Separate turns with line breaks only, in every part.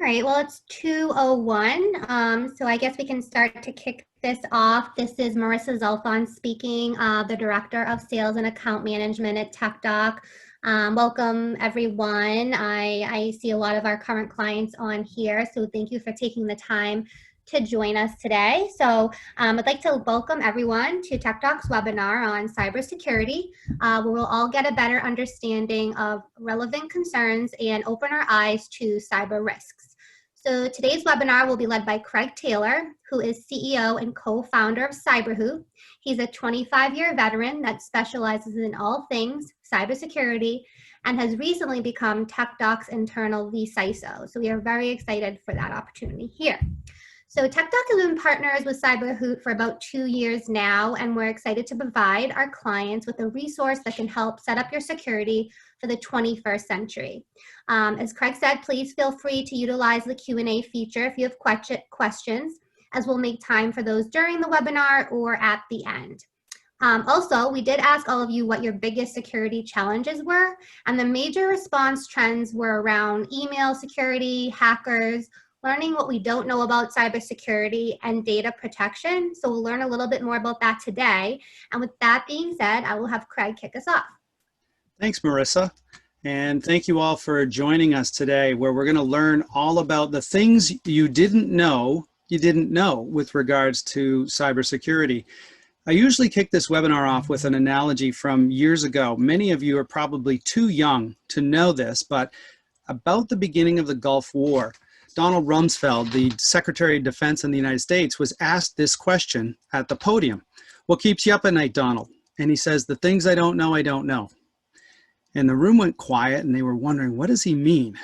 All right, well, it's 2:01, so I guess we can start to kick this off. This is Marissa Zolfon speaking, the Director of Sales and Account Management at TekDoc. Welcome, everyone. I see a lot of our current clients on here, so thank you for taking the time to join us today. So I'd like to welcome everyone to TekDoc's webinar on cybersecurity, where we'll all get a better understanding of relevant concerns and open our eyes to cyber risks. So today's webinar will be led by Craig Taylor, who is CEO and co-founder of CyberHoot. He's a 25-year veteran that specializes in all things cybersecurity and has recently become TekDoc's internal vCISO. So we are very excited for that opportunity here. So TekDoc has been partners with CyberHoot for about 2 years now, and we're excited to provide our clients with a resource that can help set up your security for the 21st century. As Craig said, please feel free to utilize the Q&A feature if you have questions, as we'll make time for those during the webinar or at the end. Also, we did ask all of you what your biggest security challenges were, and the major response trends were around email security, hackers, learning what we don't know about cybersecurity, and data protection. So we'll learn a little bit more about that today. And with that being said, I will have Craig kick us off.
Thanks, Marissa. And thank you all for joining us today, where we're going to learn all about the things you didn't know with regards to cybersecurity. I usually kick this webinar off with an analogy from years ago. Many of you are probably too young to know this, but about the beginning of the Gulf War, Donald Rumsfeld, the Secretary of Defense in the United States, was asked this question at the podium. What keeps you up at night, Donald? And he says, the things I don't know, I don't know. And the room went quiet and they were wondering, what does he mean?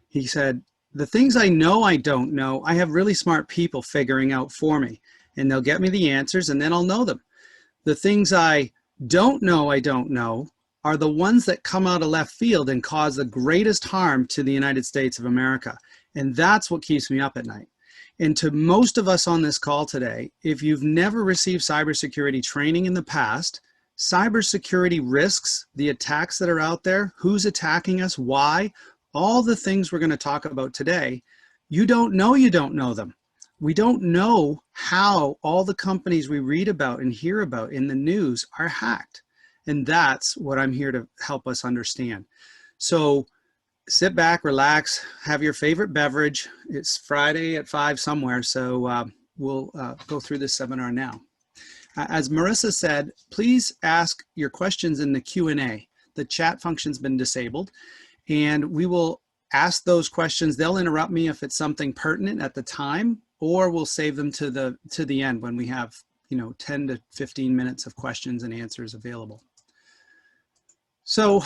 He said, the things I know I don't know, I have really smart people figuring out for me. And they'll get me the answers and then I'll know them. The things I don't know are the ones that come out of left field and cause the greatest harm to the United States of America. And that's what keeps me up at night. And to most of us on this call today, if you've never received cybersecurity training in the past, cybersecurity risks, the attacks that are out there, who's attacking us, why, all the things we're going to talk about today, you don't know them. We don't know how all the companies we read about and hear about in the news are hacked. And that's what I'm here to help us understand. So sit back, relax, have your favorite beverage. It's Friday at 5 somewhere, so we'll go through this seminar now. As Marissa said, please ask your questions in the Q&A. The chat function's been disabled, and we will ask those questions. They'll interrupt me if it's something pertinent at the time, or we'll save them to the end when we have 10 to 15 minutes of questions and answers available. So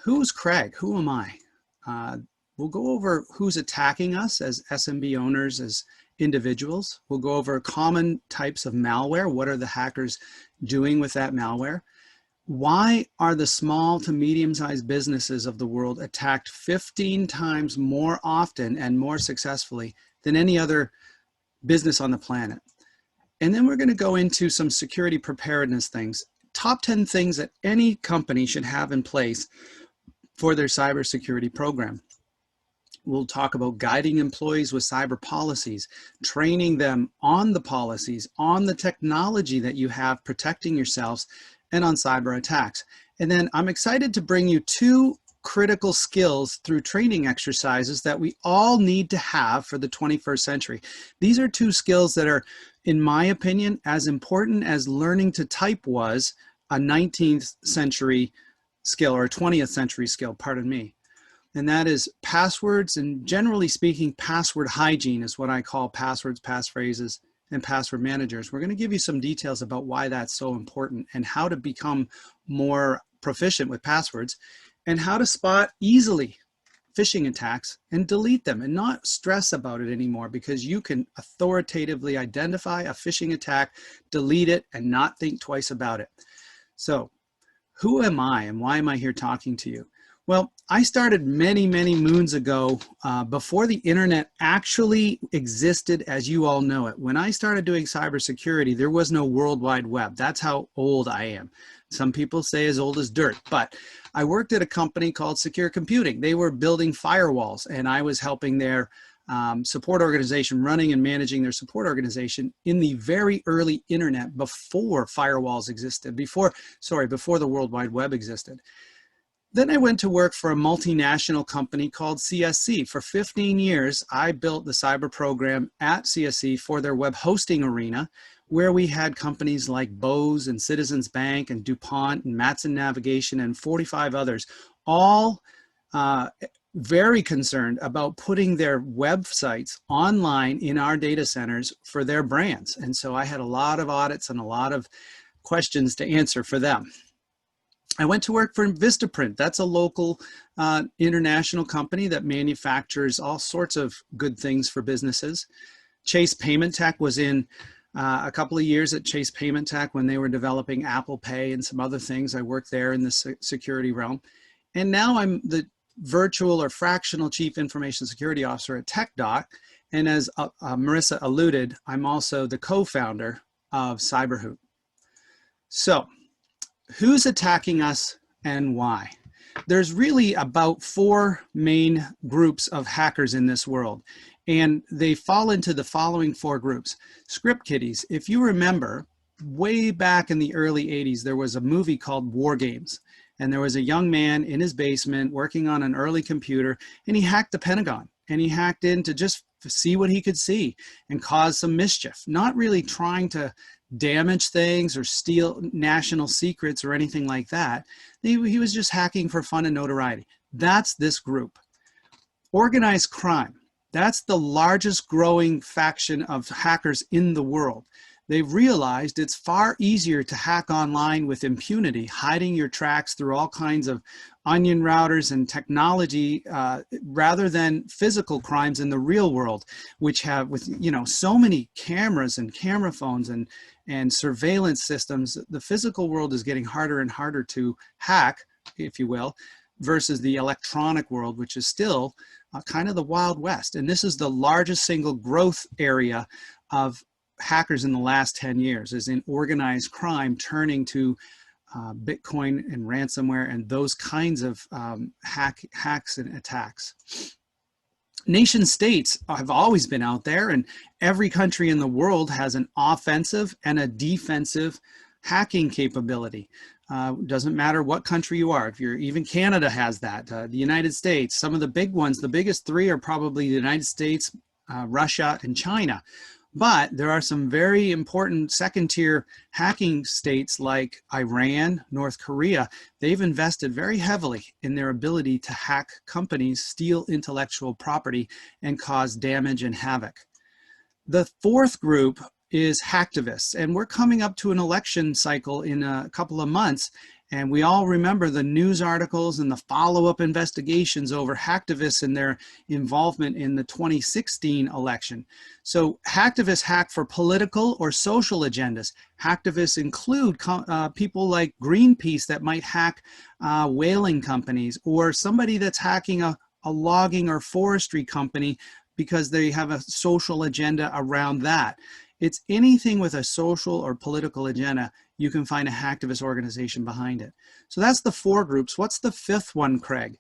who's Craig? Who am I? We'll go over who's attacking us as SMB owners, as individuals. We'll go over common types of malware. What are the hackers doing with that malware? Why are the small to medium-sized businesses of the world attacked 15 times more often and more successfully than any other business on the planet? And then we're going to go into some security preparedness things. Top 10 things that any company should have in place for their cybersecurity program. We'll talk about guiding employees with cyber policies, training them on the policies, on the technology that you have protecting yourselves, and on cyber attacks. And then I'm excited to bring you 2 critical skills through training exercises that we all need to have for the 21st century. These are 2 skills that are, in my opinion, as important as learning to type was a 19th century skill, or a 20th century skill, pardon me. And that is passwords, and generally speaking, password hygiene is what I call passwords, passphrases, and password managers. We're going to give you some details about why that's so important and how to become more proficient with passwords and how to spot easily phishing attacks and delete them and not stress about it anymore, because you can authoritatively identify a phishing attack, delete it, and not think twice about it. So who am I and why am I here talking to you? Well, I started many, many moons ago, before the internet actually existed as you all know it. When I started doing cybersecurity, there was no World Wide Web. That's how old I am. Some people say as old as dirt, but I worked at a company called Secure Computing. They were building firewalls, and I was helping their support organization running and managing their support organization in the very early internet before firewalls existed, before the World Wide Web existed. Then I went to work for a multinational company called CSC. For 15 years, I built the cyber program at CSC for their web hosting arena, where we had companies like Bose and Citizens Bank and DuPont and Matson Navigation and 45 others, all very concerned about putting their websites online in our data centers for their brands. And so I had a lot of audits and a lot of questions to answer for them. I went to work for Vistaprint. That's a local international company that manufactures all sorts of good things for businesses. Chase Payment Tech was in a couple of years at Chase Payment Tech when they were developing Apple Pay and some other things. I worked there in the security realm. And now I'm the virtual or fractional Chief Information Security Officer at TekDoc. And as Marissa alluded, I'm also the co-founder of CyberHoot. So, who's attacking us and why? There's really about 4 main groups of hackers in this world, and they fall into the following 4 groups. Script kiddies. If you remember, way back in the early 80s, there was a movie called War Games, and there was a young man in his basement working on an early computer, and he hacked the Pentagon, and he hacked in to just see what he could see and cause some mischief, not really trying to damage things or steal national secrets or anything like that. He was just hacking for fun and notoriety. That's this group. Organized crime. That's the largest growing faction of hackers in the world. They've realized it's far easier to hack online with impunity, hiding your tracks through all kinds of onion routers and technology, rather than physical crimes in the real world, which have, with so many cameras and camera phones and surveillance systems. The physical world is getting harder and harder to hack, if you will, versus the electronic world, which is still kind of the Wild West. And this is the largest single growth area of hackers in the last 10 years, is in organized crime turning to Bitcoin and ransomware and those kinds of hacks and attacks. Nation states have always been out there, and every country in the world has an offensive and a defensive hacking capability. Doesn't matter what country you are. If you're, even Canada has that. The United States, some of the big ones, the biggest 3 are probably the United States, Russia, and China. But there are some very important second-tier hacking states like Iran, North Korea. They've invested very heavily in their ability to hack companies, steal intellectual property, and cause damage and havoc. The 4th group is hacktivists, and we're coming up to an election cycle in a couple of months, and we all remember the news articles and the follow-up investigations over hacktivists and their involvement in the 2016 election. So hacktivists hack for political or social agendas. Hacktivists include people like Greenpeace that might hack whaling companies, or somebody that's hacking a logging or forestry company because they have a social agenda around that. It's anything with a social or political agenda, you can find a hacktivist organization behind it. So that's the 4 groups. What's the 5th one, Craig?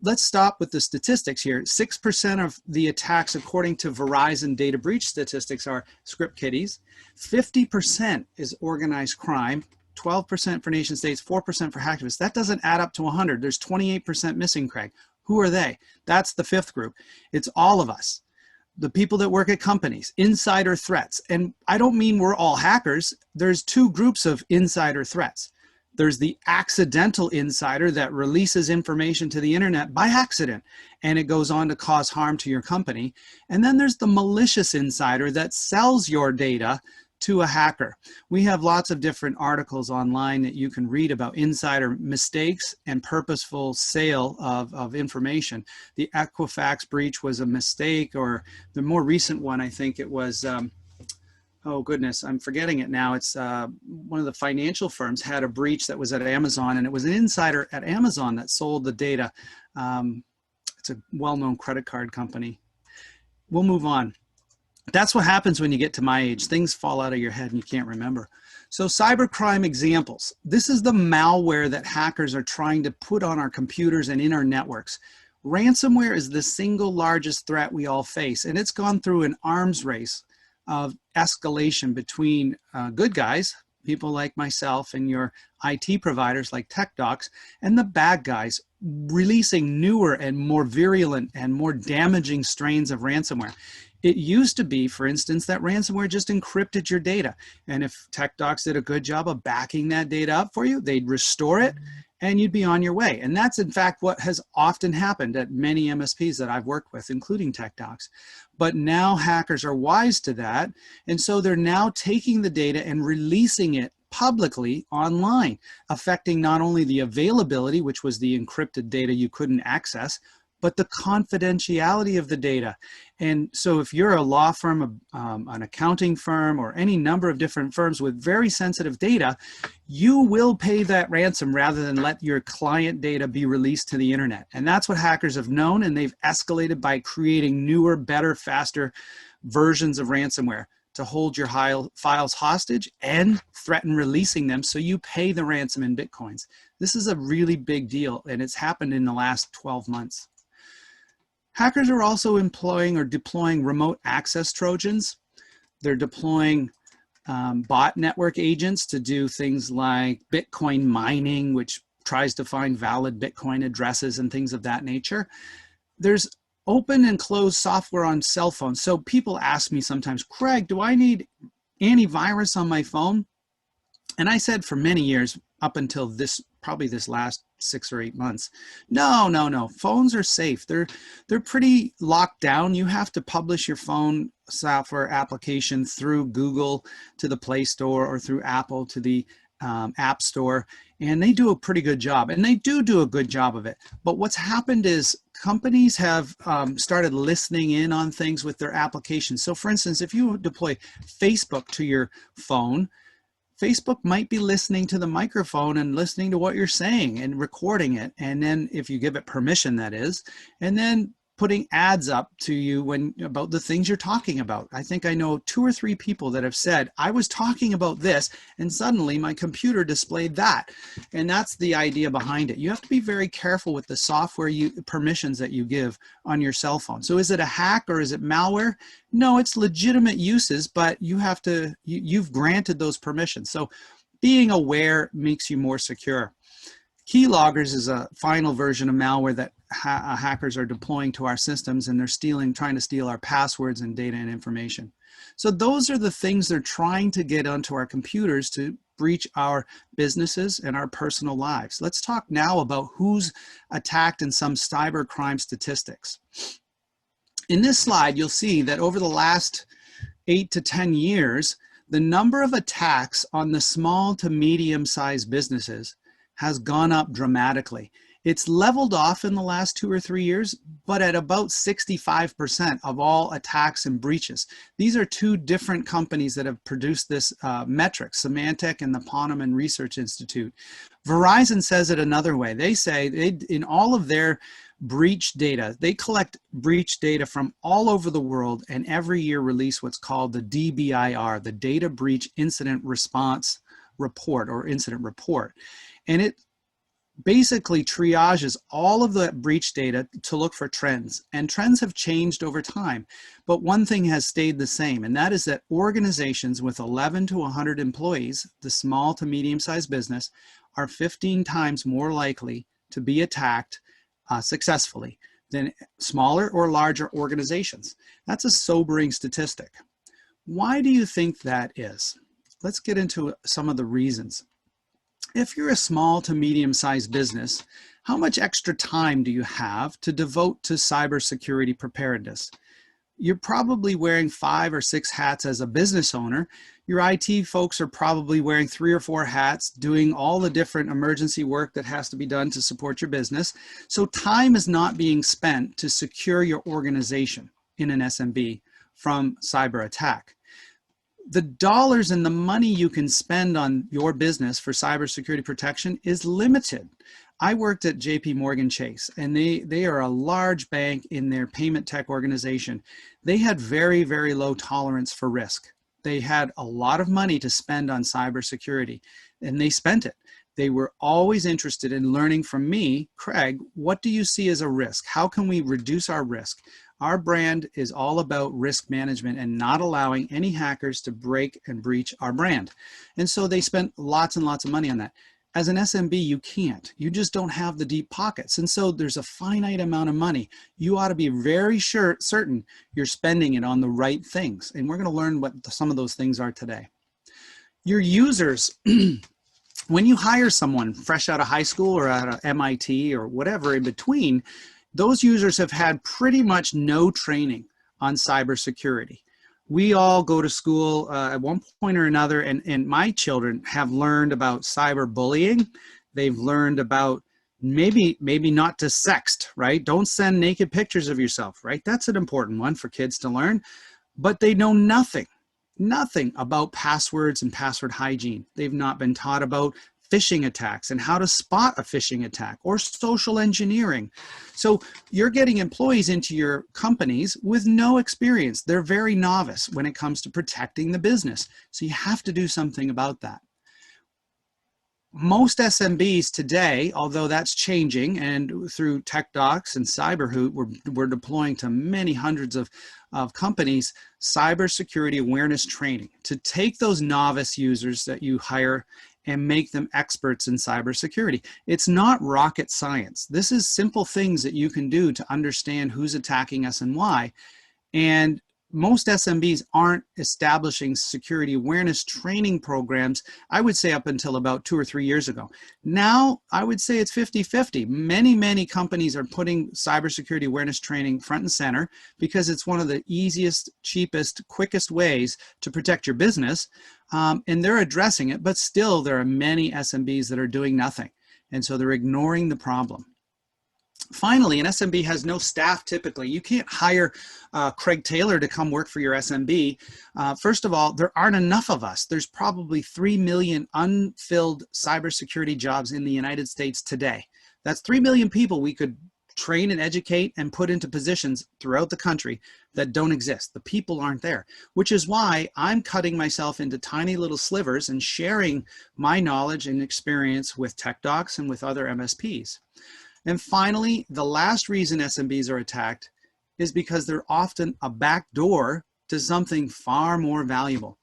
Let's stop with the statistics here. 6% of the attacks, according to Verizon data breach statistics, are script kiddies. 50% is organized crime. 12% for nation states, 4% for hacktivists. That doesn't add up to 100. There's 28% missing, Craig. Who are they? That's the 5th group. It's all of us. The people that work at companies, insider threats. And I don't mean we're all hackers. There's 2 groups of insider threats. There's the accidental insider that releases information to the internet by accident, and it goes on to cause harm to your company. And then there's the malicious insider that sells your data to a hacker. We have lots of different articles online that you can read about insider mistakes and purposeful sale of information. The Equifax breach was a mistake, or the more recent one, I think it was, oh goodness, I'm forgetting it now. It's one of the financial firms had a breach that was at Amazon, and it was an insider at Amazon that sold the data. It's a well-known credit card company. We'll move on. That's what happens when you get to my age. Things fall out of your head and you can't remember. So cybercrime examples. This is the malware that hackers are trying to put on our computers and in our networks. Ransomware is the single largest threat we all face, and it's gone through an arms race of escalation between good guys, people like myself and your IT providers like TekDocs, and the bad guys, releasing newer and more virulent and more damaging strains of ransomware. It used to be, for instance, that ransomware just encrypted your data. And if TekDocs did a good job of backing that data up for you, they'd restore it and you'd be on your way. And that's in fact what has often happened at many MSPs that I've worked with, including TekDocs. But now hackers are wise to that. And so they're now taking the data and releasing it publicly online, affecting not only the availability, which was the encrypted data you couldn't access, but the confidentiality of the data. And so if you're a law firm, an accounting firm, or any number of different firms with very sensitive data, you will pay that ransom rather than let your client data be released to the internet. And that's what hackers have known, and they've escalated by creating newer, better, faster versions of ransomware to hold your files hostage and threaten releasing them so you pay the ransom in Bitcoins. This is a really big deal, and it's happened in the last 12 months. Hackers are also employing or deploying remote access Trojans. They're deploying bot network agents to do things like Bitcoin mining, which tries to find valid Bitcoin addresses and things of that nature. There's open and closed software on cell phones. So people ask me sometimes, Craig, do I need antivirus on my phone? And I said for many years, up until probably this last 6 or 8 months, no, phones are safe. They're pretty locked down. You have to publish your phone software application through Google to the Play Store or through Apple to the App Store, and they do a pretty good job, and they do a good job of it. But what's happened is companies have started listening in on things with their applications. So for instance, if you deploy Facebook to your phone, Facebook might be listening to the microphone and listening to what you're saying and recording it. And then if you give it permission, that is, and then putting ads up to you about the things you're talking about. I think I know 2 or 3 people that have said, I was talking about this and suddenly my computer displayed that. And that's the idea behind it. You have to be very careful with the software permissions that you give on your cell phone. So is it a hack or is it malware? No, it's legitimate uses, but you've granted those permissions. So being aware makes you more secure. Keyloggers is a final version of malware that hackers are deploying to our systems, and they're trying to steal our passwords and data and information. So those are the things they're trying to get onto our computers to breach our businesses and our personal lives. Let's talk now about who's attacked in some cybercrime statistics. In this slide, you'll see that over the last 8 to 10 years, the number of attacks on the small to medium-sized businesses has gone up dramatically. It's leveled off in the last 2 or 3 years, but at about 65% of all attacks and breaches. These are 2 different companies that have produced this metric, Symantec and the Ponemon Research Institute. Verizon says it another way. They say in all of their breach data, they collect breach data from all over the world and every year release what's called the DBIR, the Data Breach Incident Response Report or Incident Report. And it basically triages all of the breach data to look for trends. And trends have changed over time. But one thing has stayed the same, and that is that organizations with 11 to 100 employees, the small to medium-sized business, are 15 times more likely to be attacked successfully than smaller or larger organizations. That's a sobering statistic. Why do you think that is? Let's get into some of the reasons. If you're a small to medium-sized business, how much extra time do you have to devote to cybersecurity preparedness? You're probably wearing 5 or 6 hats as a business owner. Your IT folks are probably wearing 3 or 4 hats, doing all the different emergency work that has to be done to support your business. So time is not being spent to secure your organization in an SMB from cyber attack. The dollars and the money you can spend on your business for cybersecurity protection is limited. I worked at JP Morgan Chase, and they are a large bank in their payment tech organization. They had very, very low tolerance for risk. They had a lot of money to spend on cybersecurity, and they spent it. They were always interested in learning from me, Craig, what do you see as a risk? How can we reduce our risk? Our brand is all about risk management and not allowing any hackers to break and breach our brand. And so they spent lots and lots of money on that. As an SMB, you can't. You just don't have the deep pockets. And so there's a finite amount of money. You ought to be very certain you're spending it on the right things. And we're going to learn what some of those things are today. Your users, when you hire someone fresh out of high school or out of MIT or whatever in between, those users have had pretty much no training on cybersecurity. We all go to school at one point or another, and my children have learned about cyberbullying. They've learned about maybe not to sext, right? Don't send naked pictures of yourself, right? That's an important one for kids to learn, but they know nothing about passwords and password hygiene. They've not been taught about phishing attacks and how to spot a phishing attack or social engineering. So you're getting employees into your companies with no experience. They're very novice when it comes to protecting the business. So you have to do something about that. Most SMBs today, although that's changing, and through TekDocs and CyberHoot, we're deploying to many hundreds of companies, cybersecurity awareness training to take those novice users that you hire and make them experts in cybersecurity. It's not rocket science. This is simple things that you can do to understand who's attacking us and why. And most SMBs aren't establishing security awareness training programs, I would say up until about 2 or 3 years ago. Now, I would say it's 50-50. Many companies are putting cybersecurity awareness training front and center because it's one of the easiest, cheapest, quickest ways to protect your business. And they're addressing it, but still there are many SMBs that are doing nothing. And so they're ignoring the problem. Finally, an SMB has no staff typically. You can't hire Craig Taylor to come work for your SMB. First of all, there aren't enough of us. There's probably 3 million unfilled cybersecurity jobs in the United States today. That's 3 million people we could train and educate and put into positions throughout the country that don't exist. The people aren't there, which is why I'm cutting myself into tiny little slivers and sharing my knowledge and experience with TekDocs and with other MSPs. And finally, the last reason SMBs are attacked is because they're often a back door to something far more valuable.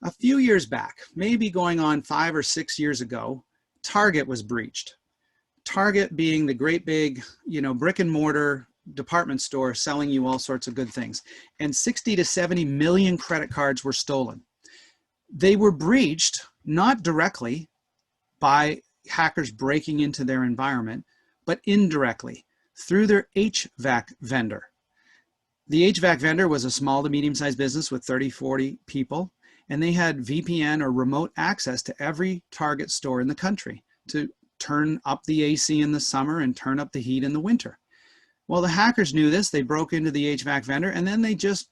A few years back, maybe going on 5 or 6 years ago, Target was breached. Target being the great big, brick and mortar department store selling you all sorts of good things. And 60 to 70 million credit cards were stolen. They were breached, not directly by hackers breaking into their environment, but indirectly through their HVAC vendor. The HVAC vendor was a small to medium-sized business with 30, 40 people, and they had VPN or remote access to every Target store in the country to turn up the AC in the summer and turn up the heat in the winter. Well, the hackers knew this. They broke into the HVAC vendor, and then they just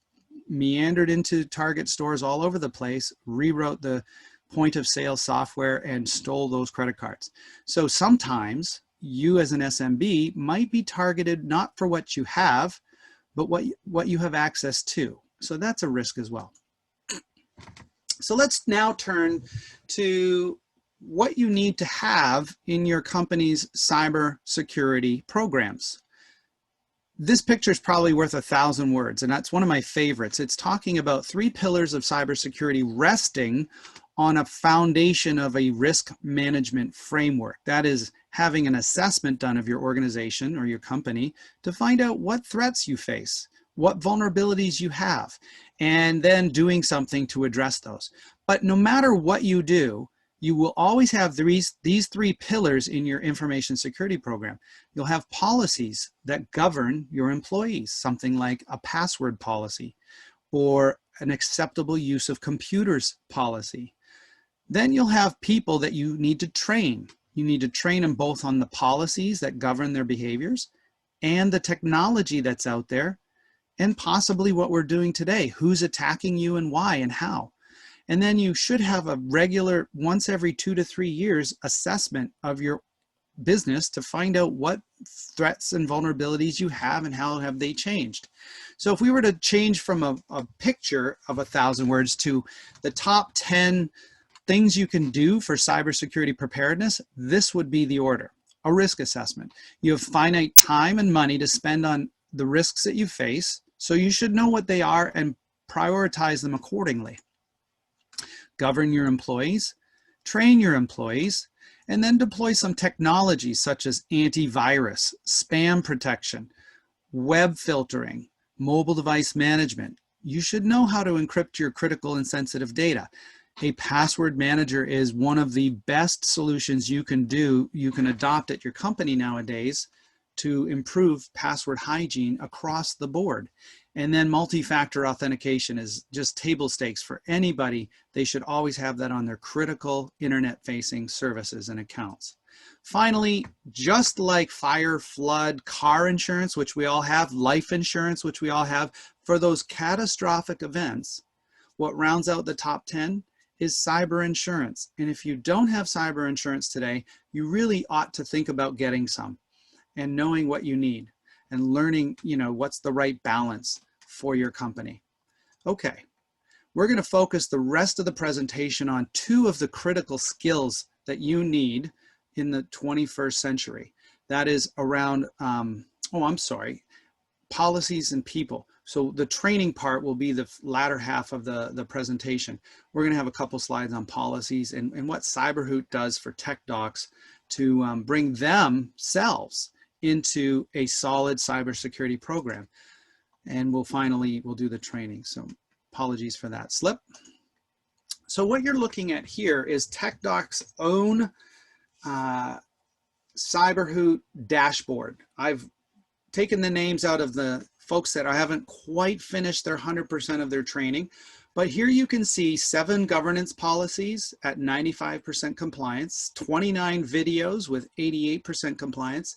meandered into Target stores all over the place, rewrote the point of sale software, and stole those credit cards. So sometimes you as an SMB might be targeted not for what you have, but what you have access to. So that's a risk as well. So let's now turn to what you need to have in your company's cybersecurity programs. This picture is probably worth 1,000 words, and that's one of my favorites. It's talking about 3 pillars of cybersecurity resting on a foundation of a risk management framework. That is having an assessment done of your organization or your company to find out what threats you face, what vulnerabilities you have, and then doing something to address those. But no matter what you do, you will always have these 3 pillars in your information security program. You'll have policies that govern your employees, something like a password policy or an acceptable use of computers policy. Then you'll have people that you need to train. You need to train them both on the policies that govern their behaviors and the technology that's out there, and possibly what we're doing today, who's attacking you and why and how. And then you should have a regular, once every 2 to 3 years, assessment of your business to find out what threats and vulnerabilities you have and how have they changed. So if we were to change from a picture of 1,000 words to the top 10 things you can do for cybersecurity preparedness, this would be the order. A risk assessment. You have finite time and money to spend on the risks that you face, so you should know what they are and prioritize them accordingly. Govern your employees, train your employees, and then deploy some technologies such as antivirus, spam protection, web filtering, mobile device management. You should know how to encrypt your critical and sensitive data. A password manager is one of the best solutions you can adopt at your company nowadays to improve password hygiene across the board. And then multi-factor authentication is just table stakes for anybody. They should always have that on their critical internet-facing services and accounts. Finally, just like fire, flood, car insurance, which we all have, life insurance, which we all have, for those catastrophic events, what rounds out the top 10 is cyber insurance. And if you don't have cyber insurance today, you really ought to think about getting some and knowing what you need and learning, what's the right balance for your company. Okay, we're going to focus the rest of the presentation on two of the critical skills that you need in the 21st century. That is around, policies and people. So the training part will be the latter half of the presentation. We're going to have a couple slides on policies and what CyberHoot does for TekDocs to bring themselves into a solid cybersecurity program. And we'll do the training. So apologies for that slip. So what you're looking at here is TekDoc's own CyberHoot dashboard. I've taken the names out of the folks that haven't quite finished their 100% of their training, but here you can see 7 governance policies at 95% compliance, 29 videos with 88% compliance,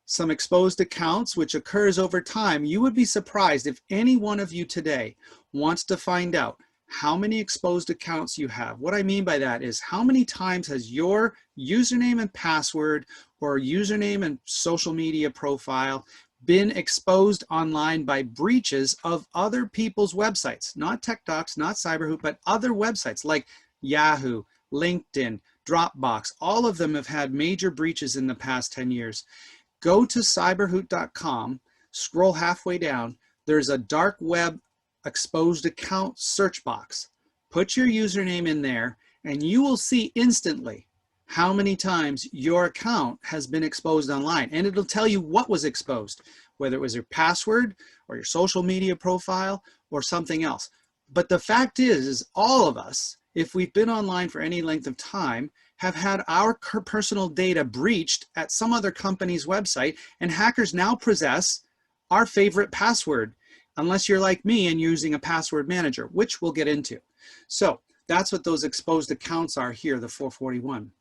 some exposed accounts, which occurs over time. You would be surprised if any one of you today wants to find out how many exposed accounts you have. What I mean by that is how many times has your username and password or username and social media profile been exposed online by breaches of other people's websites, not TekDocs, not CyberHoot, but other websites like Yahoo, LinkedIn, Dropbox. All of them have had major breaches in the past 10 years. Go to cyberhoot.com, scroll halfway down. There's a dark web exposed account search box. Put your username in there and you will see instantly how many times your account has been exposed online, and it'll tell you what was exposed, whether it was your password or your social media profile or something else. But the fact is all of us, if we've been online for any length of time, have had our personal data breached at some other company's website, and hackers now possess our favorite password, unless you're like me and using a password manager, which we'll get into. So that's what those exposed accounts are here, the 441.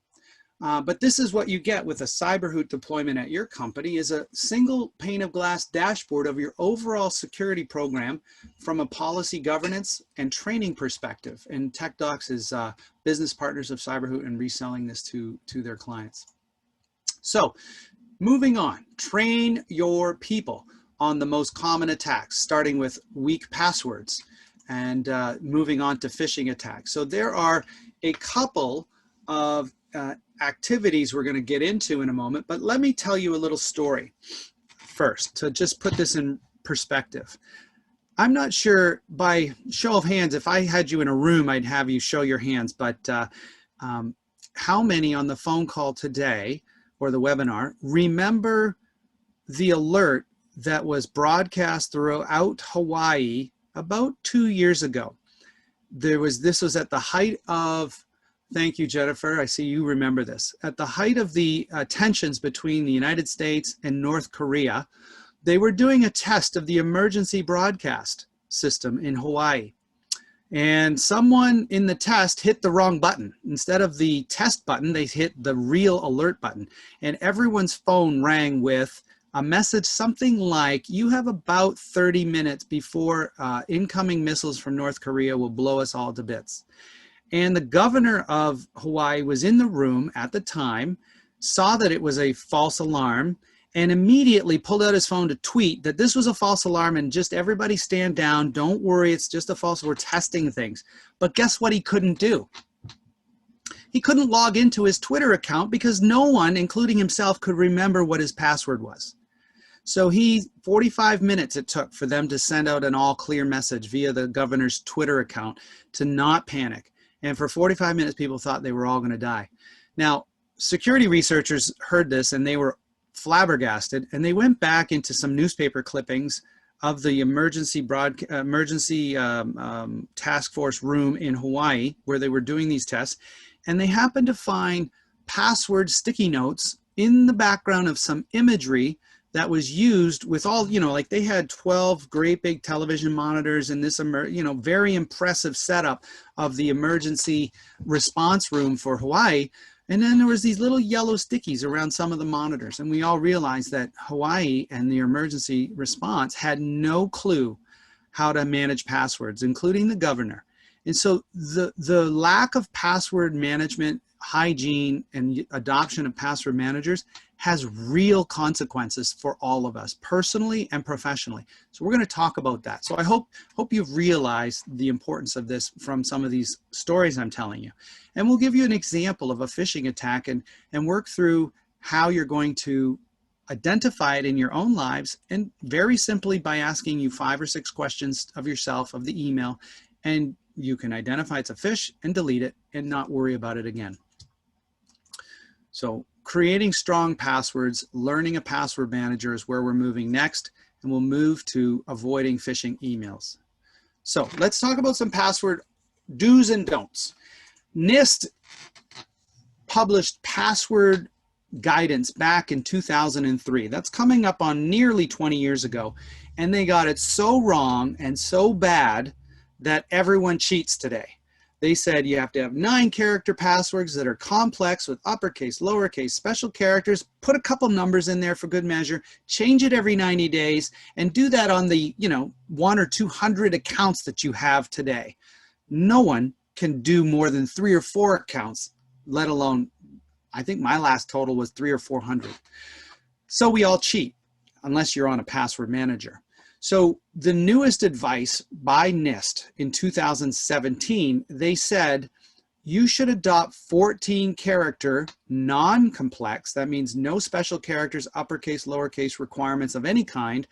But this is what you get with a CyberHoot deployment at your company, is a single pane of glass dashboard of your overall security program from a policy governance and training perspective. And TekDocs is business partners of CyberHoot and reselling this to their clients. So moving on, train your people on the most common attacks, starting with weak passwords and moving on to phishing attacks. So there are a couple of activities we're going to get into in a moment, but let me tell you a little story first to just put this in perspective. I'm not sure, by show of hands, if I had you in a room, I'd have you show your hands, but how many on the phone call today or the webinar remember the alert that was broadcast throughout Hawaii about 2 years ago? This was at the height of, thank you, Jennifer, I see you remember this. At the height of the tensions between the United States and North Korea, they were doing a test of the emergency broadcast system in Hawaii. And someone in the test hit the wrong button. Instead of the test button, they hit the real alert button. And everyone's phone rang with a message something like, you have about 30 minutes before incoming missiles from North Korea will blow us all to bits. And the governor of Hawaii was in the room at the time, saw that it was a false alarm, and immediately pulled out his phone to tweet that this was a false alarm and just everybody stand down, don't worry, it's just a false, we're testing things. But guess what he couldn't do? He couldn't log into his Twitter account because no one, including himself, could remember what his password was. So 45 minutes it took for them to send out an all clear message via the governor's Twitter account to not panic. And for 45 minutes, people thought they were all going to die. Now, security researchers heard this and they were flabbergasted, and they went back into some newspaper clippings of the emergency task force room in Hawaii where they were doing these tests, and they happened to find password sticky notes in the background of some imagery that was used with all, like they had 12 great big television monitors in this, very impressive setup of the emergency response room for Hawaii. And then there was these little yellow stickies around some of the monitors. And we all realized that Hawaii and the emergency response had no clue how to manage passwords, including the governor. And so the lack of password management, hygiene, and adoption of password managers has real consequences for all of us, personally and professionally. So we're going to talk about that. So I hope you've realized the importance of this from some of these stories I'm telling you. And we'll give you an example of a phishing attack and work through how you're going to identify it in your own lives, and very simply by asking you 5 or 6 questions of yourself, of the email, and you can identify it's a phish and delete it and not worry about it again. So creating strong passwords, learning a password manager is where we're moving next, and we'll move to avoiding phishing emails. So let's talk about some password do's and don'ts. NIST published password guidance back in 2003. That's coming up on nearly 20 years ago. And they got it so wrong and so bad that everyone cheats today. They said you have to have 9-character passwords that are complex with uppercase, lowercase, special characters, put a couple numbers in there for good measure, change it every 90 days, and do that on the 1 or 200 accounts that you have today. No one can do more than 3 or 4 accounts, let alone, I think my last total was 300 or 400. So we all cheat unless you're on a password manager. So the newest advice by NIST in 2017, they said you should adopt 14-character non-complex, that means no special characters, uppercase, lowercase requirements of any kind,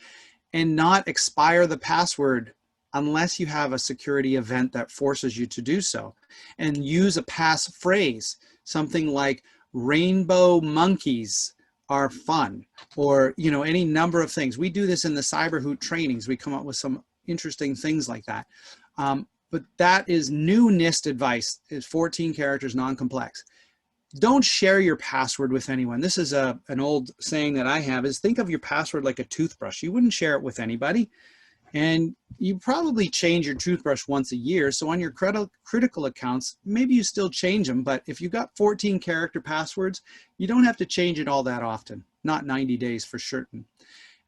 and not expire the password unless you have a security event that forces you to do so. And use a passphrase, something like rainbow monkeys are fun, or any number of things. We do this in the CyberHoot trainings. We come up with some interesting things like that. But that is new NIST advice, is 14 characters, non-complex. Don't share your password with anyone. This is an old saying that I have, is think of your password like a toothbrush. You wouldn't share it with anybody. And you probably change your toothbrush once a year. So on your critical accounts, maybe you still change them. But if you've got 14-character passwords, you don't have to change it all that often, not 90 days for certain.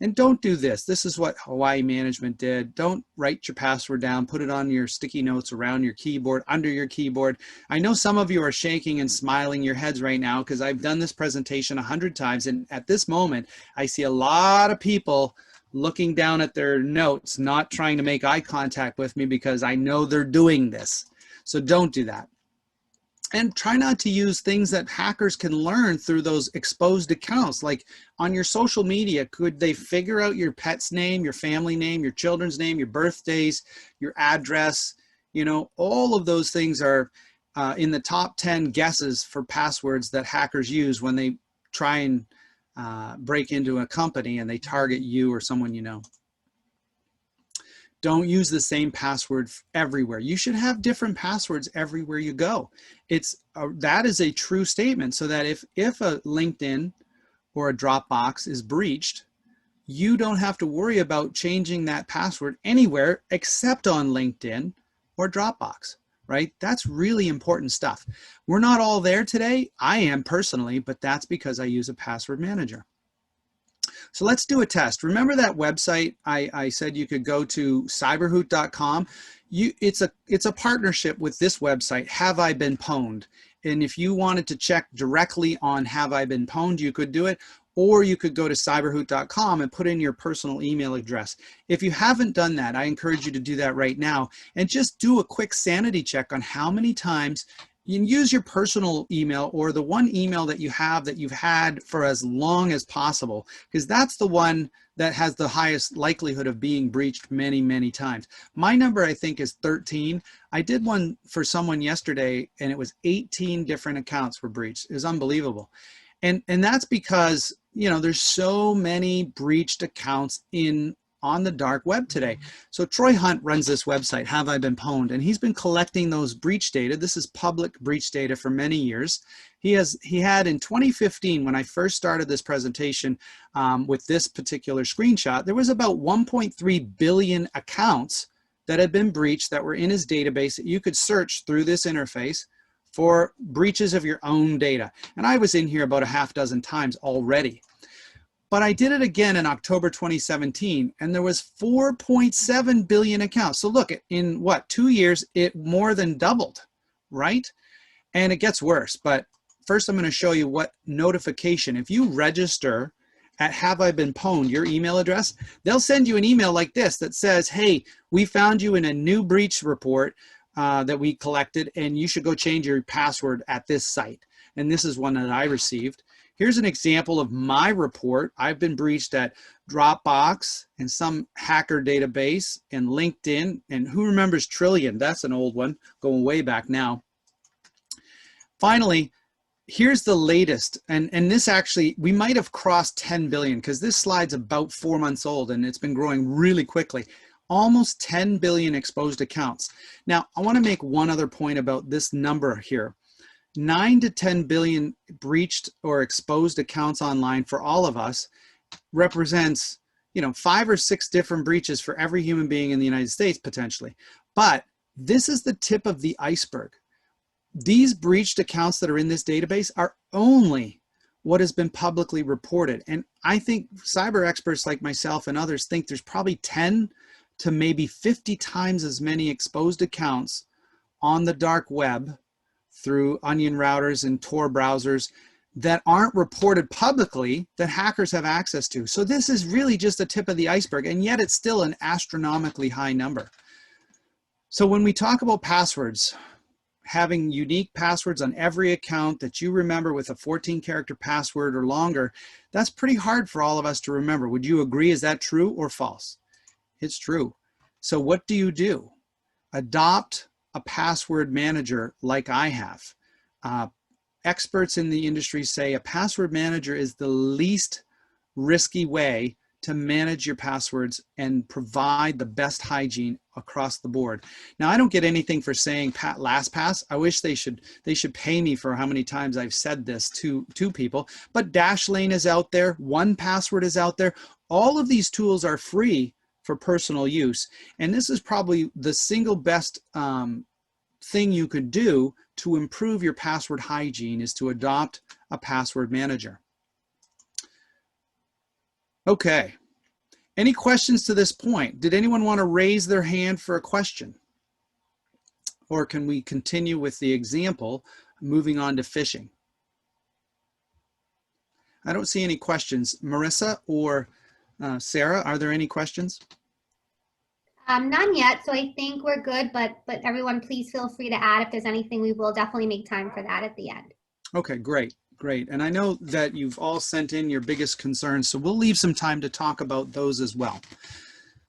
And don't do this. This is what Hawaii management did. Don't write your password down, put it on your sticky notes around your keyboard, under your keyboard. I know some of you are shaking and smiling your heads right now because I've done this presentation 100 times. And at this moment, I see a lot of people looking down at their notes, not trying to make eye contact with me because I know they're doing this. So don't do that. And try not to use things that hackers can learn through those exposed accounts. Like on your social media, could they figure out your pet's name, your family name, your children's name, your birthdays, your address? All of those things are in the top 10 guesses for passwords that hackers use when they try and break into a company and they target you or someone you know. Don't use the same password everywhere. You should have different passwords everywhere you go. That is a true statement, so that if a LinkedIn or a Dropbox is breached, you don't have to worry about changing that password anywhere except on LinkedIn or Dropbox. Right? That's really important stuff. We're not all there today. I am personally, but that's because I use a password manager. So let's do a test. Remember that website I said you could go to, cyberhoot.com? It's a partnership with this website, Have I Been Pwned? And if you wanted to check directly on Have I Been Pwned, you could do it. Or you could go to cyberhoot.com and put in your personal email address. If you haven't done that, I encourage you to do that right now and just do a quick sanity check on how many times you can use your personal email or the one email that you have that you've had for as long as possible, because that's the one that has the highest likelihood of being breached many, many times. My number, I think, is 13. I did one for someone yesterday and it was 18 different accounts were breached. It was unbelievable. And that's because, you know, there's so many breached accounts on the dark web today. So Troy Hunt runs this website, Have I Been Pwned? And he's been collecting those breach data. This is public breach data for many years. He had in 2015, when I first started this presentation with this particular screenshot, there was about 1.3 billion accounts that had been breached that were in his database that you could search through this interface for breaches of your own data. And I was in here about a half dozen times already. But I did it again in October 2017, and there was 4.7 billion accounts. So look, in what, 2 years, it more than doubled, right? And it gets worse. But first, I'm going to show you what notification. If you register at Have I Been Pwned, your email address, they'll send you an email like this that says, hey, we found you in a new breach report that we collected, and you should go change your password at this site. And this is one that I received. Here's an example of my report. I've been breached at Dropbox and some hacker database and LinkedIn. And who remembers Trillion? That's an old one, going way back now. Finally, here's the latest. And this actually, we might have crossed 10 billion because this slide's about 4 months old and it's been growing really quickly. Almost 10 billion exposed accounts. Now, I want to make one other point about this number here. 9 to 10 billion breached or exposed accounts online for all of us represents, you know, 5 or 6 different breaches for every human being in the United States potentially. But this is the tip of the iceberg. These breached accounts that are in this database are only what has been publicly reported. And I think cyber experts like myself and others think there's probably 10 to maybe 50 times as many exposed accounts on the dark web through onion routers and Tor browsers that aren't reported publicly that hackers have access to. So this is really just the tip of the iceberg, and yet it's still an astronomically high number. So when we talk about passwords, having unique passwords on every account that you remember with a 14-character password or longer, that's pretty hard for all of us to remember. Would you agree? Is that true or false? It's true. So what do? Adopt a password manager like I have. Experts in the industry say a password manager is the least risky way to manage your passwords and provide the best hygiene across the board. Now, I don't get anything for saying LastPass. I wish they should pay me for how many times I've said this to people. But Dashlane is out there. 1Password is out there. All of these tools are free for personal use. And this is probably the single best thing you could do to improve your password hygiene is to adopt a password manager. Okay. Any questions to this point? Did anyone want to raise their hand for a question? Or can we continue with the example, moving on to phishing? I don't see any questions. Marissa or Sarah, are there any questions?
None yet, so I think we're good, but everyone please feel free to add if there's anything. We will definitely make time for that at the end.
Okay, great. Great. And I know that you've all sent in your biggest concerns, so we'll leave some time to talk about those as well.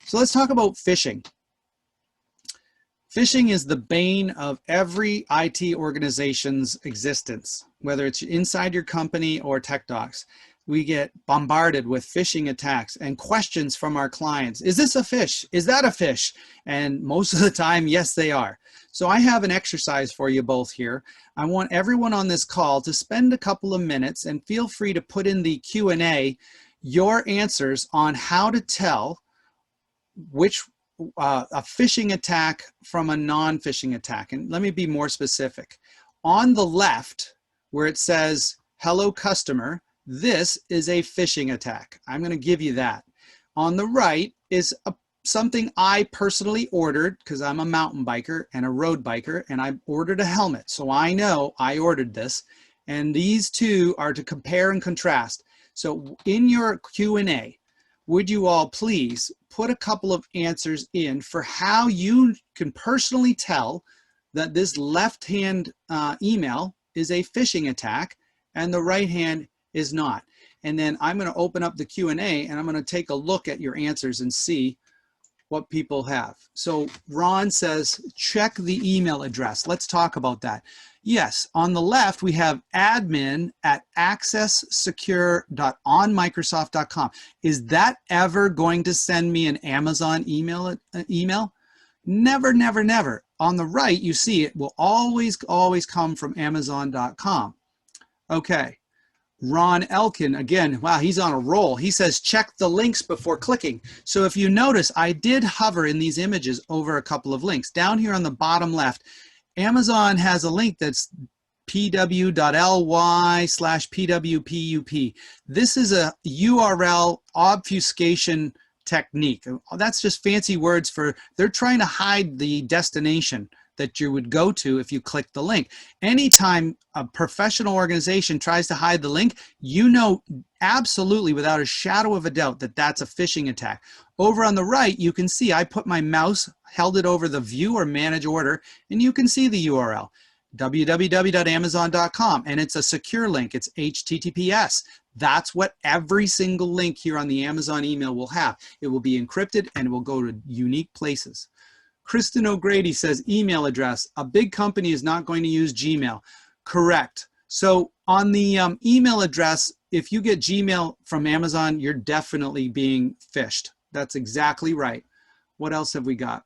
So let's talk about phishing. Phishing is the bane of every IT organization's existence, whether it's inside your company or TekDocs. We get bombarded with phishing attacks and questions from our clients. Is this a fish? Is that a fish? And most of the time, yes, they are. So I have an exercise for you both here. I want everyone on this call to spend a couple of minutes and feel free to put in the Q&A your answers on how to tell which a phishing attack from a non-phishing attack. And let me be more specific. On the left, where it says, hello customer, this is a phishing attack. I'm going to give you that. On the right is something I personally ordered because I'm a mountain biker and a road biker, and I ordered a helmet. So I know I ordered this. And these two are to compare and contrast. So in your Q&A, would you all please put a couple of answers in for how you can personally tell that this left-hand email is a phishing attack and the right hand is not. And then I'm going to open up the Q&A and I'm going to take a look at your answers and see what people have. So Ron says, check the email address. Let's talk about that. Yes, on the left, we have admin@accesssecure.onmicrosoft.com. Is that ever going to send me an Amazon email? Never, never, never. On the right, you see it will always come from Amazon.com. Okay. Ron Elkin, again, wow, he's on a roll. He says, check the links before clicking. So if you notice, I did hover in these images over a couple of links. Down here on the bottom left, Amazon has a link that's pw.ly/pwpup. This is a URL obfuscation technique. That's just fancy words for, they're trying to hide the destination that you would go to if you click the link. Anytime a professional organization tries to hide the link, you know absolutely without a shadow of a doubt that that's a phishing attack. Over on the right, you can see I put my mouse, held it over the view or manage order, and you can see the URL, www.amazon.com, and it's a secure link. It's HTTPS. That's what every single link here on the Amazon email will have. It will be encrypted and it will go to unique places. Kristen O'Grady says, email address. A big company is not going to use Gmail. Correct. So on the email address, if you get Gmail from Amazon, you're definitely being phished. That's exactly right. What else have we got?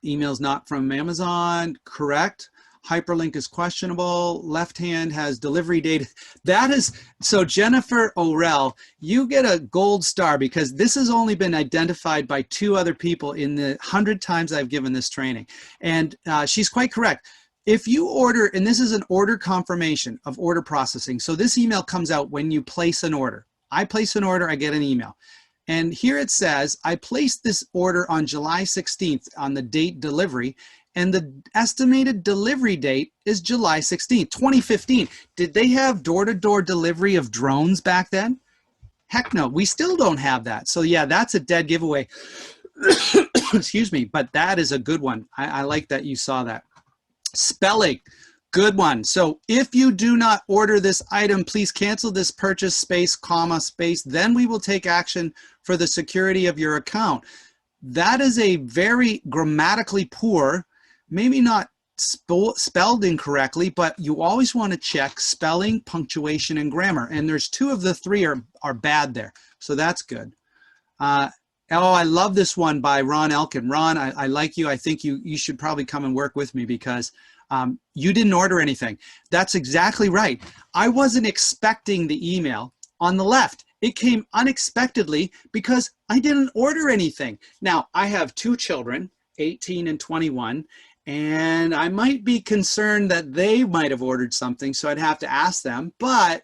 Email's not from Amazon. Correct. Hyperlink is questionable. Left hand has delivery date. That is, so Jennifer Orell, you get a gold star because this has only been identified by 2 other people in the 100 times I've given this training. And she's quite correct. If you order, and this is an order confirmation of order processing. So this email comes out when you place an order. I place an order, I get an email. And here it says, I placed this order on July 16th on the date delivery. And the estimated delivery date is July 16th, 2015. Did they have door-to-door delivery of drones back then? Heck no, we still don't have that. So yeah, that's a dead giveaway. Excuse me, but that is a good one. I like that you saw that. Spelling, good one. So if you do not order this item, please cancel this purchase, space, comma, space, then we will take action for the security of your account. That is a very grammatically poor, maybe not spelled incorrectly, but you always want to check spelling, punctuation, and grammar. And there's 2 of the 3 are bad there. So that's good. Oh, I love this one by Ron Elkin. Ron, I like you. I think you should probably come and work with me because you didn't order anything. That's exactly right. I wasn't expecting the email on the left. It came unexpectedly because I didn't order anything. Now, I have 2 children, 18 and 21, and I might be concerned that they might have ordered something, so I'd have to ask them. But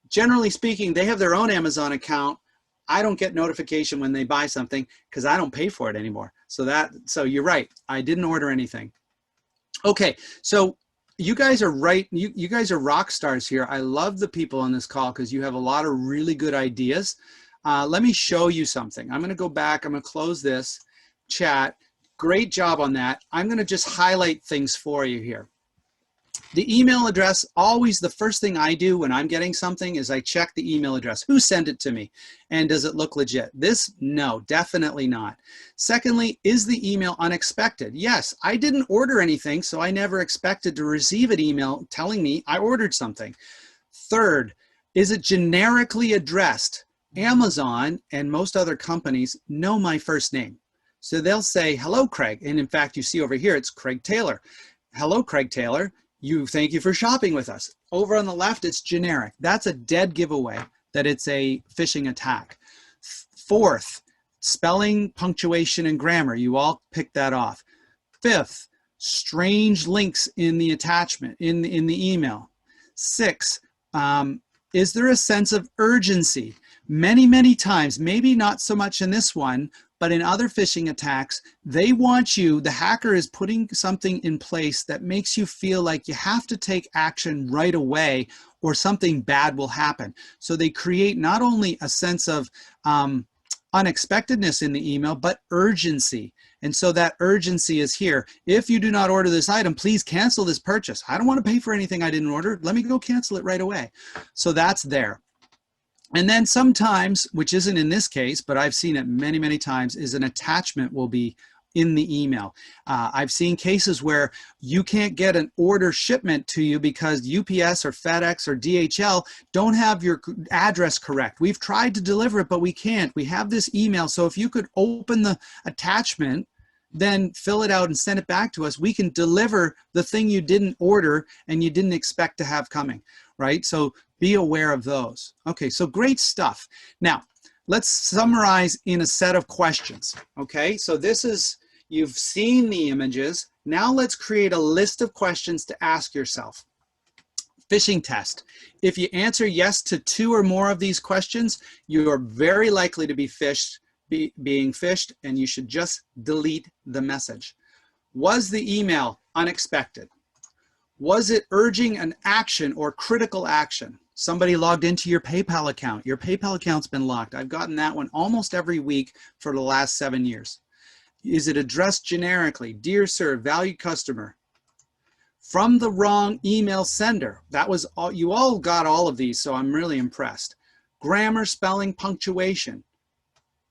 generally speaking, they have their own Amazon account. I don't get notification when they buy something because I don't pay for it anymore. So you're right. I didn't order anything. Okay, so you guys are right. You guys are rock stars here. I love the people on this call because you have a lot of really good ideas. Let me show you something. I'm going to go back. I'm going to close this chat. Great job on that. I'm going to just highlight things for you here. The email address, always the first thing I do when I'm getting something is I check the email address. Who sent it to me? And does it look legit? This, no, definitely not. Secondly, is the email unexpected? Yes, I didn't order anything, so I never expected to receive an email telling me I ordered something. Third, is it generically addressed? Amazon and most other companies know my first name. So they'll say, hello, Craig. And in fact, you see over here, it's Craig Taylor. Hello, Craig Taylor. Thank you for shopping with us. Over on the left, it's generic. That's a dead giveaway that it's a phishing attack. Fourth, spelling, punctuation, and grammar. You all picked that off. Fifth, strange links in the attachment, in the email. Six, is there a sense of urgency? Many, many times, maybe not so much in this one, but in other phishing attacks, they want you, the hacker is putting something in place that makes you feel like you have to take action right away or something bad will happen. So they create not only a sense of unexpectedness in the email, but urgency. And so that urgency is here. If you do not order this item, please cancel this purchase. I don't want to pay for anything I didn't order. Let me go cancel it right away. So that's there. And then sometimes, which isn't in this case, but I've seen it many, many times, is an attachment will be in the email. I've seen cases where you can't get an order shipment to you because UPS or FedEx or DHL don't have your address correct. We've tried to deliver it, but we can't. We have this email. So if you could open the attachment, then fill it out and send it back to us, we can deliver the thing you didn't order and you didn't expect to have coming, right? So be aware of those. Okay, so great stuff. Now, let's summarize in a set of questions, okay? So this is, you've seen the images. Now let's create a list of questions to ask yourself. Phishing test. If you answer yes to 2 or more of these questions, you are very likely to be being phished, and you should just delete the message. Was the email unexpected? Was it urging an action or critical action? Somebody logged into your PayPal account. Your PayPal account's been locked. I've gotten that one almost every week for the last 7 years. Is it addressed generically? Dear sir, valued customer. From the wrong email sender. That was all, you all got all of these, so I'm really impressed. Grammar, spelling, punctuation.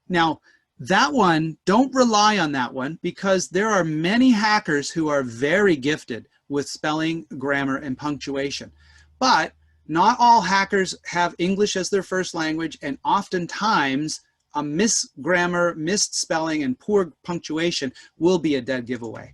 Now, that one, don't rely on that one because there are many hackers who are very gifted with spelling, grammar, and punctuation. But not all hackers have English as their first language, and oftentimes a misgrammar, misspelling, and poor punctuation will be a dead giveaway.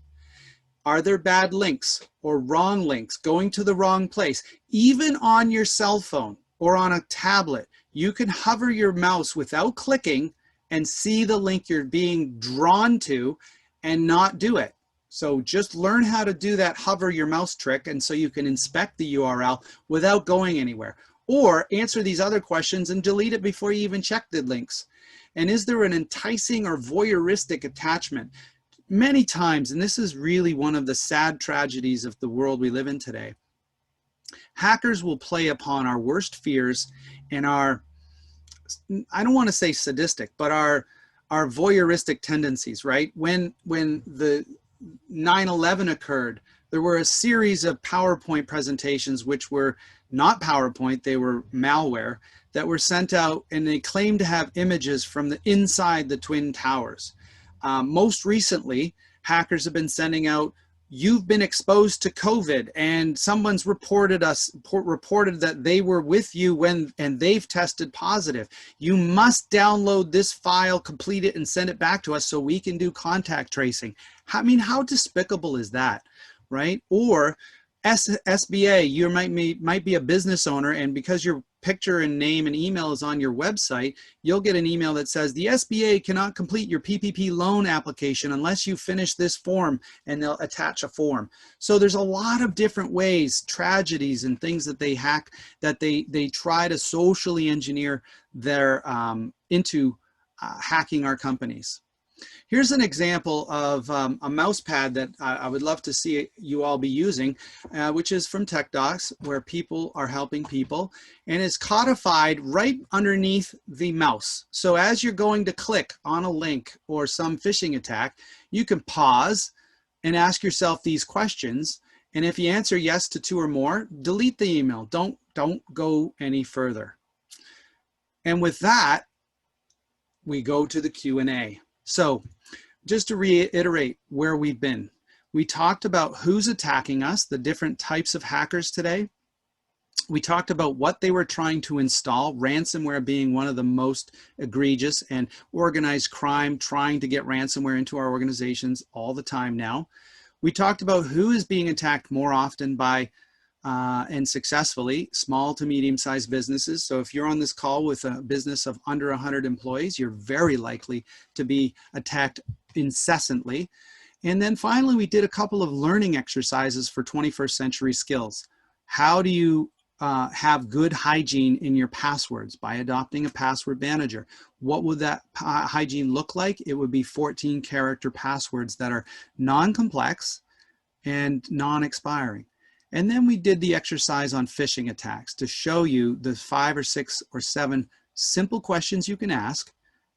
Are there bad links or wrong links going to the wrong place? Even on your cell phone or on a tablet, you can hover your mouse without clicking and see the link you're being drawn to and not do it. So just learn how to do that hover your mouse trick, and so you can inspect the URL without going anywhere. Or answer these other questions and delete it before you even check the links. And is there an enticing or voyeuristic attachment? Many times, and this is really one of the sad tragedies of the world we live in today, hackers will play upon our worst fears and our, I don't want to say sadistic, but our voyeuristic tendencies, right? When the 9/11 occurred, there were a series of PowerPoint presentations which were not PowerPoint, they were malware that were sent out, and they claimed to have images from the inside the Twin Towers. Most recently, hackers have been sending out, you've been exposed to COVID and someone's reported that they were with you and they've tested positive. You must download this file, complete it, and send it back to us so we can do contact tracing. I mean, how despicable is that, right? Or SBA, you might be a business owner, and because your picture and name and email is on your website, you'll get an email that says the SBA cannot complete your PPP loan application unless you finish this form, and they'll attach a form. So there's a lot of different ways, tragedies and things that they hack, that they try to socially engineer their into hacking our companies. Here's an example of a mouse pad that I would love to see you all be using, which is from TekDoc, where people are helping people, and it's codified right underneath the mouse. So as you're going to click on a link or some phishing attack, you can pause and ask yourself these questions. And if you answer yes to 2 or more, delete the email. Don't go any further. And with that, we go to the Q&A. So just to reiterate where we've been, we talked about who's attacking us, the different types of hackers today. We talked about what they were trying to install, ransomware being one of the most egregious, and organized crime trying to get ransomware into our organizations all the time now. We talked about who is being attacked more often by and successfully, small to medium-sized businesses. So if you're on this call with a business of under 100 employees, you're very likely to be attacked incessantly. And then finally, we did a couple of learning exercises for 21st century skills. How do you have good hygiene in your passwords? By adopting a password manager. What would that hygiene look like? It would be 14-character passwords that are non-complex and non-expiring. And then we did the exercise on phishing attacks to show you the 5 or 6 or 7 simple questions you can ask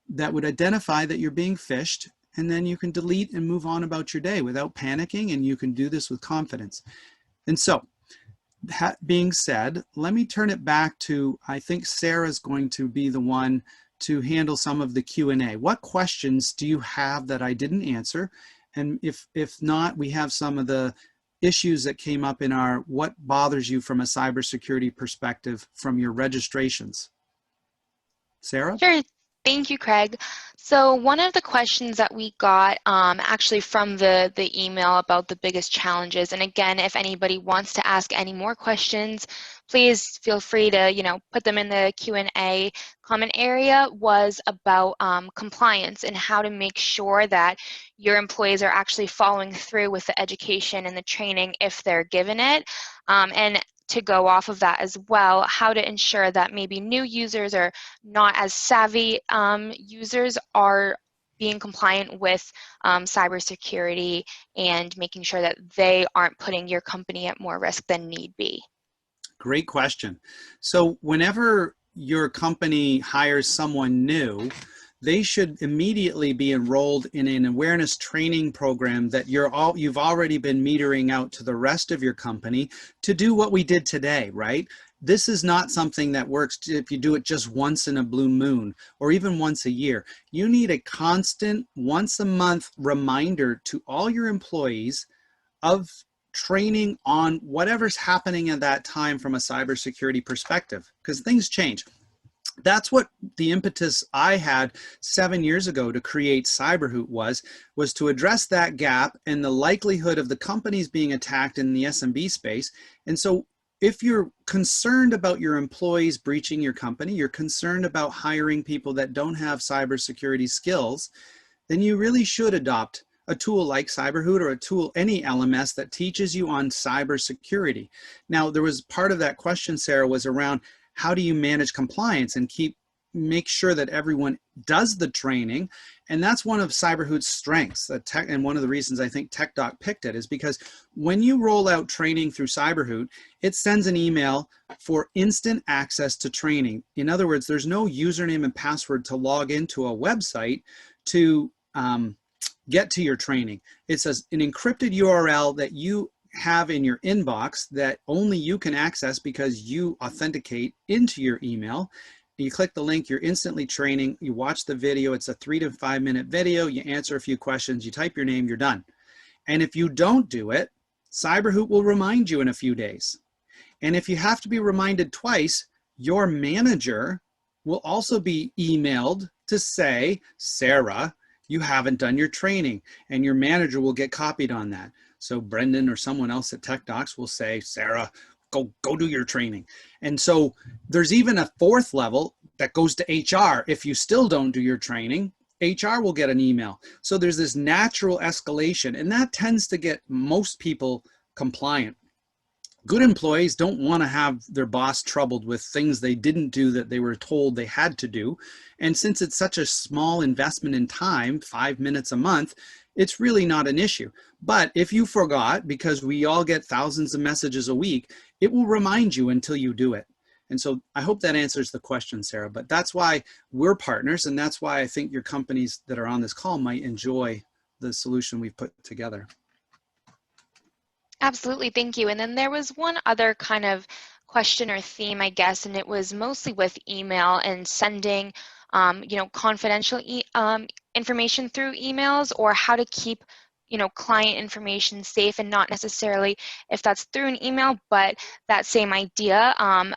that would identify that you're being phished, and then you can delete and move on about your day without panicking, and you can do this with confidence. And so, that being said, let me turn it back to, I think Sarah's going to be the one to handle some of the Q&A. What questions do you have that I didn't answer? And if not, we have some of the issues that came up in our what bothers you from a cybersecurity perspective from your registrations. Sarah?
Sure. Thank you, Craig. So one of the questions that we got actually from the email about the biggest challenges, and again, if anybody wants to ask any more questions, please feel free to, put them in the Q&A comment area, was about compliance and how to make sure that your employees are actually following through with the education and the training if they're given it. And to go off of that as well, how to ensure that maybe new users or not as savvy users are being compliant with cybersecurity and making sure that they aren't putting your company at more risk than need be.
Great question. So whenever your company hires someone new, they should immediately be enrolled in an awareness training program that you've already been metering out to the rest of your company to do what we did today, right? This is not something that works if you do it just once in a blue moon or even once a year. You need a constant once a month reminder to all your employees of training on whatever's happening at that time from a cybersecurity perspective, because things change. That's what the impetus I had 7 years ago to create CyberHoot was to address that gap and the likelihood of the companies being attacked in the SMB space. And so if you're concerned about your employees breaching your company, you're concerned about hiring people that don't have cybersecurity skills, then you really should adopt a tool like CyberHoot or a tool, any LMS that teaches you on cybersecurity. Now, there was part of that question, Sarah, was around how do you manage compliance and make sure that everyone does the training? And that's one of CyberHoot's strengths. And one of the reasons I think TekDoc picked it is because when you roll out training through CyberHoot, it sends an email for instant access to training. In other words, there's no username and password to log into a website to get to your training. It's an encrypted URL that you have in your inbox that only you can access because you authenticate into your email. You click the link, you're instantly training, you watch the video, it's a 3 to 5 minute video, you answer a few questions, you type your name, you're done. And if you don't do it, CyberHoot will remind you in a few days. And if you have to be reminded twice, your manager will also be emailed to say, Sarah, you haven't done your training, and your manager will get copied on that. So Brendan or someone else at TekDocs will say, Sarah, go do your training. And so there's even a fourth level that goes to HR. If you still don't do your training, HR will get an email. So there's this natural escalation, and that tends to get most people compliant. Good employees don't want to have their boss troubled with things they didn't do that they were told they had to do. And since it's such a small investment in time, 5 minutes a month, it's really not an issue. But if you forgot, because we all get thousands of messages a week, it will remind you until you do it. And so I hope that answers the question, Sarah, but that's why we're partners. And that's why I think your companies that are on this call might enjoy the solution we've put together.
Absolutely, thank you. And then there was one other kind of question or theme, I guess, and it was mostly with email and sending, confidential information through emails, or how to keep, client information safe, and not necessarily if that's through an email, but that same idea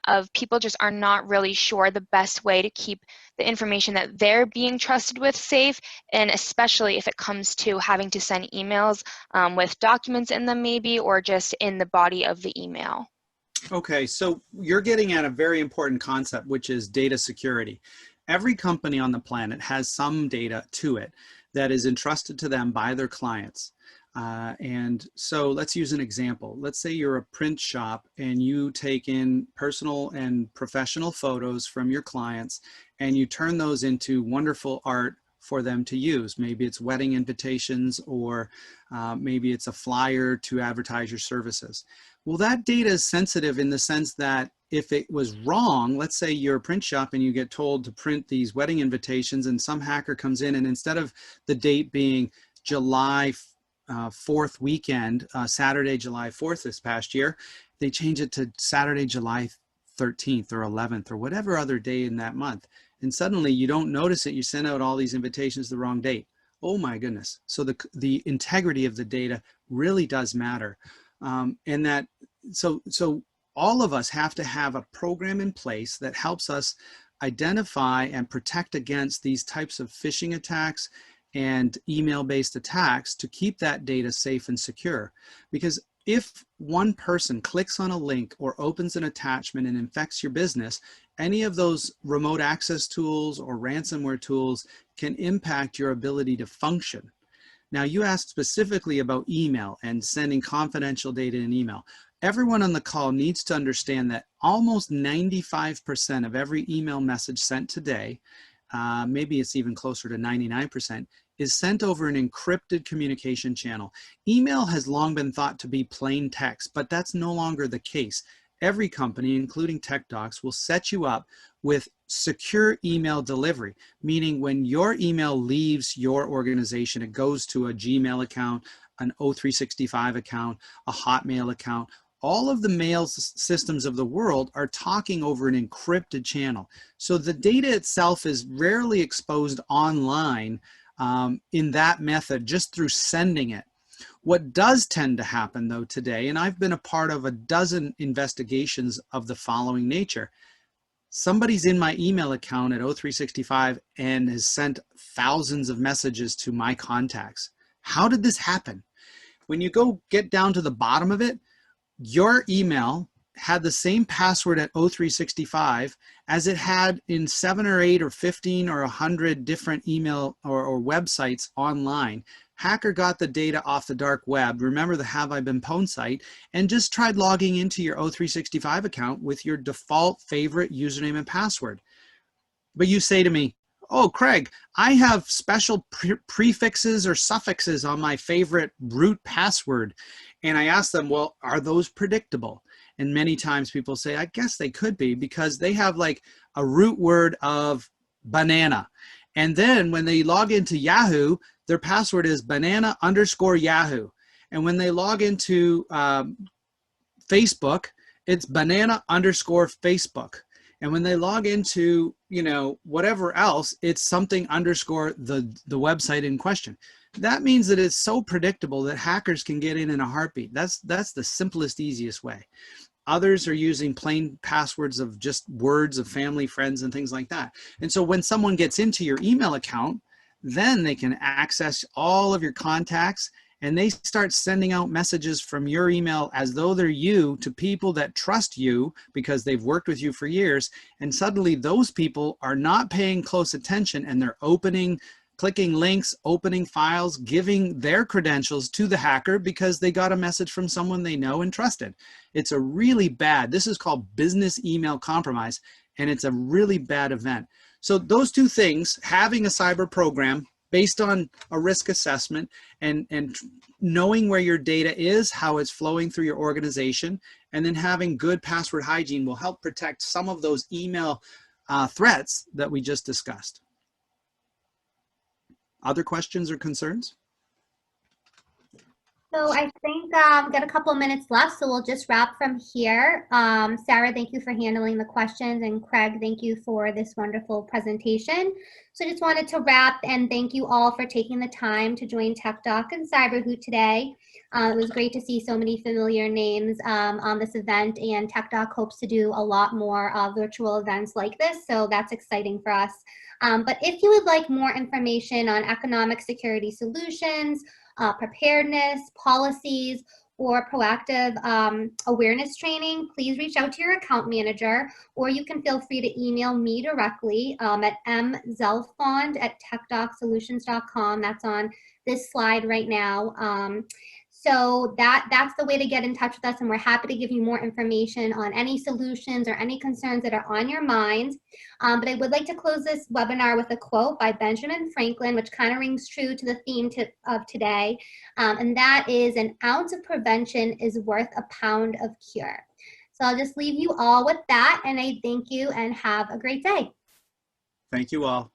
of people just are not really sure the best way to keep the information that they're being trusted with safe, and especially if it comes to having to send emails with documents in them maybe, or just in the body of the email.
Okay, so you're getting at a very important concept, which is data security. Every company on the planet has some data to it that is entrusted to them by their clients. And so let's use an example. Let's say you're a print shop and you take in personal and professional photos from your clients and you turn those into wonderful art for them to use. Maybe it's wedding invitations, or maybe it's a flyer to advertise your services. Well, that data is sensitive in the sense that if it was wrong, let's say you're a print shop and you get told to print these wedding invitations, and some hacker comes in and instead of the date being July 4th weekend, Saturday, July 4th this past year, they change it to Saturday, July 13th or 11th or whatever other day in that month. And suddenly you don't notice it. You send out all these invitations the wrong date. Oh my goodness. So the integrity of the data really does matter. And that, so all of us have to have a program in place that helps us identify and protect against these types of phishing attacks and email-based attacks to keep that data safe and secure. Because if one person clicks on a link or opens an attachment and infects your business, any of those remote access tools or ransomware tools can impact your ability to function. Now, you asked specifically about email and sending confidential data in email. Everyone on the call needs to understand that almost 95% of every email message sent today, maybe it's even closer to 99%, is sent over an encrypted communication channel. Email has long been thought to be plain text, but that's no longer the case. Every company, including TekDocs, will set you up with secure email delivery, meaning when your email leaves your organization, it goes to a Gmail account, an O365 account, a Hotmail account. All of the mail systems of the world are talking over an encrypted channel. So the data itself is rarely exposed online in that method, just through sending it. What does tend to happen though today, and I've been a part of a dozen investigations of the following nature. Somebody's in my email account at O365 and has sent thousands of messages to my contacts. How did this happen? When you go get down to the bottom of it, your email had the same password at O365 as it had in 7 or 8 or 15 or 100 different email or websites online. Hacker got the data off the dark web, remember the Have I Been Pwned site, and just tried logging into your O365 account with your default favorite username and password. But you say to me, oh, Craig, I have special prefixes or suffixes on my favorite root password. And I ask them, well, are those predictable? And many times people say, I guess they could be, because they have like a root word of banana. And then when they log into Yahoo, their password is banana_Yahoo. And when they log into Facebook, it's banana_Facebook. And when they log into, you know, whatever else, it's something underscore the website in question. That means that it's so predictable that hackers can get in a heartbeat. That's the simplest, easiest way. Others are using plain passwords of just words of family, friends, and things like that. And so when someone gets into your email account, then they can access all of your contacts, and they start sending out messages from your email as though they're you to people that trust you because they've worked with you for years. And suddenly those people are not paying close attention, and they're clicking links, opening files, giving their credentials to the hacker because they got a message from someone they know and trusted. It's a really bad, this is called business email compromise, and it's a really bad event. So those two things, having a cyber program based on a risk assessment and knowing where your data is, how it's flowing through your organization, and then having good password hygiene will help protect some of those email threats that we just discussed. Other questions or concerns?
So I think we've got a couple of minutes left, so we'll just wrap from here. Sarah, thank you for handling the questions, and Craig, thank you for this wonderful presentation. So I just wanted to wrap and thank you all for taking the time to join TekDoc and CyberHoot today. It was great to see so many familiar names on this event, and TekDoc hopes to do a lot more virtual events like this, so that's exciting for us. But if you would like more information on economic security solutions, preparedness, policies, or proactive awareness training, please reach out to your account manager, or you can feel free to email me directly at mzelfond@tekdocsolutions.com. That's on this slide right now. So that's the way to get in touch with us, and we're happy to give you more information on any solutions or any concerns that are on your mind. But I would like to close this webinar with a quote by Benjamin Franklin, which kind of rings true to the theme of today, and that is, "An ounce of prevention is worth a pound of cure." So I'll just leave you all with that, and I thank you and have a great day.
Thank you all.